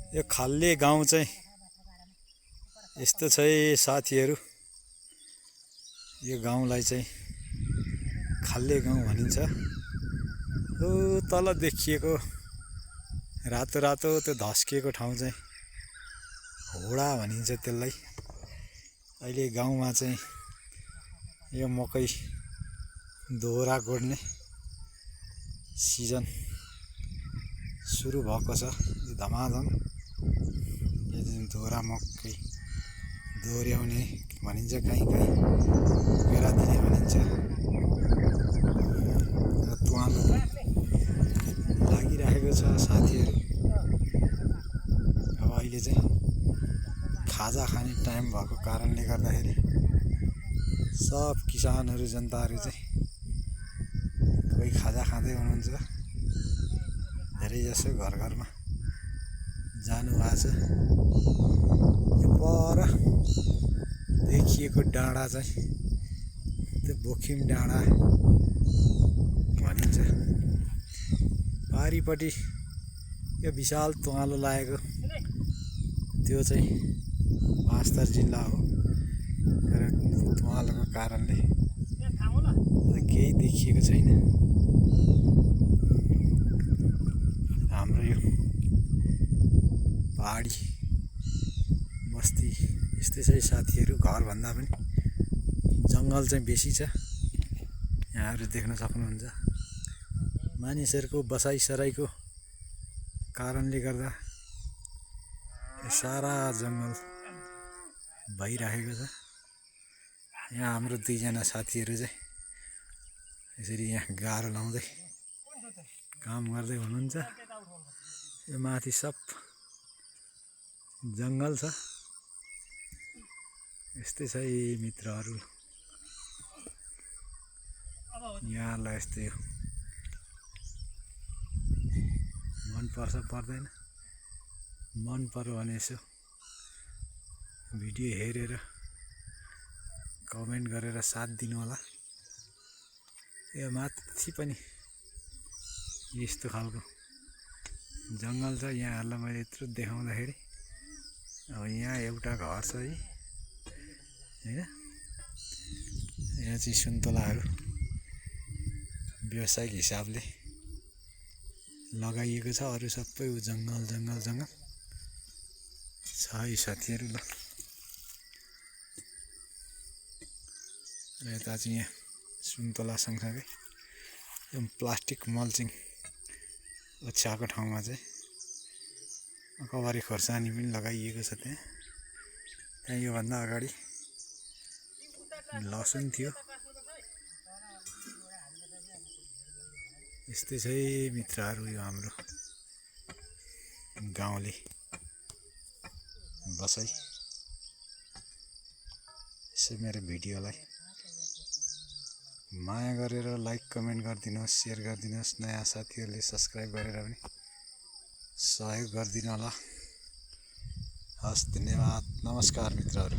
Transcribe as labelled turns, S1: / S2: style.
S1: यो खाल्ले गाउँ चाहिँ यस्तो छ है साथीहरू। यो गाउँलाई चाहिँ खाल्ले गाउँ भनिन्छ। ओ तल देखिएको रातो रातो त्यो धस्किएको ठाउँ चाहिँ होडा भनिन्छ त्यसलाई। अहिले गाउँमा चाहिँ यो मकै दोहोरा गोड्ने सिजन सुरु भएको छ। धमाधम यो जुन दोहोरा मकै दोहोऱ्याउने भनिन्छ, कहीँ कहीँ बेरा दिने भनिन्छ। र तुवालो लागिरहेको छ साथीहरू। अब अहिले चाहिँ खाजा खाने टाइम भएको कारणले गर्दाखेरि सब किसानहरू जनताहरू चाहिँ कोही खाजा खाँदै हुनुहुन्छ, धेरै जसो घर घरमा जानु भएको छ। यो पर देखिएको डाँडा चाहिँ त्यो बोखिम डाँडा भनिन्छ। पारिपट्टि यो विशाल तुवालो लागेको त्यो चाहिँ पाँचथर जिल्ला हो। तर तुवालोको कारणले केही देखिएको छैन। हाम्रो यो पहाडी बस्ती यस्तै छ साथीहरू। घरभन्दा पनि जङ्गल चाहिँ बेसी छ। यहाँहरू देख्न सक्नुहुन्छ मानिसहरूको बसाइसराइको कारणले गर्दा सारा जङ्गल भइरहेको छ। यहाँ हाम्रो दुईजना साथीहरू चाहिँ यसरी यहाँ गाह्रो लाउँदै काम गर्दै हुनुहुन्छ। यो माथि सब जङ्गल छ। यस्तै छ मित्रहरू। यहाँलाई यस्तै हो, मन पर्छ पर्दैन? मन पर्यो भने यसो भिडियो हेरेर कमेन्ट गरेर साथ दिनु होला। यो माथि पनि यस्तो खालको जङ्गल छ। यहाँहरूलाई मैले यत्रो देखाउँदाखेरि अब यहाँ एउटा घर छ है, होइन? यहाँ चाहिँ सुन्तलाहरू व्यावसायिक हिसाबले लगाइएको छ। अरू सबै जङ्गल जङ्गल जङ्गल छ है साथीहरू। ल यता चाहिँ यहाँ सुन्तला सँगसँगै यो प्लास्टिक मल्चिङ ओछ्याएको ठाउँमा चाहिँ अकबारी खोर्सानी पनि लगाइएको छ। त्यहाँ योभन्दा अगाडि लसुन थियो। यस्तै छ मित्रहरू यो हाम्रो गाउँले बसाइ। यसो मेरो भिडियोलाई माया गरेर लाइक कमेन्ट गरिदिनुहोस्, सेयर गरिदिनुहोस्। नयाँ साथीहरूले सब्सक्राइब गरेर पनि सहयोग गरिदिनु होला। हस्, धन्यवाद, नमस्कार मित्रहरू।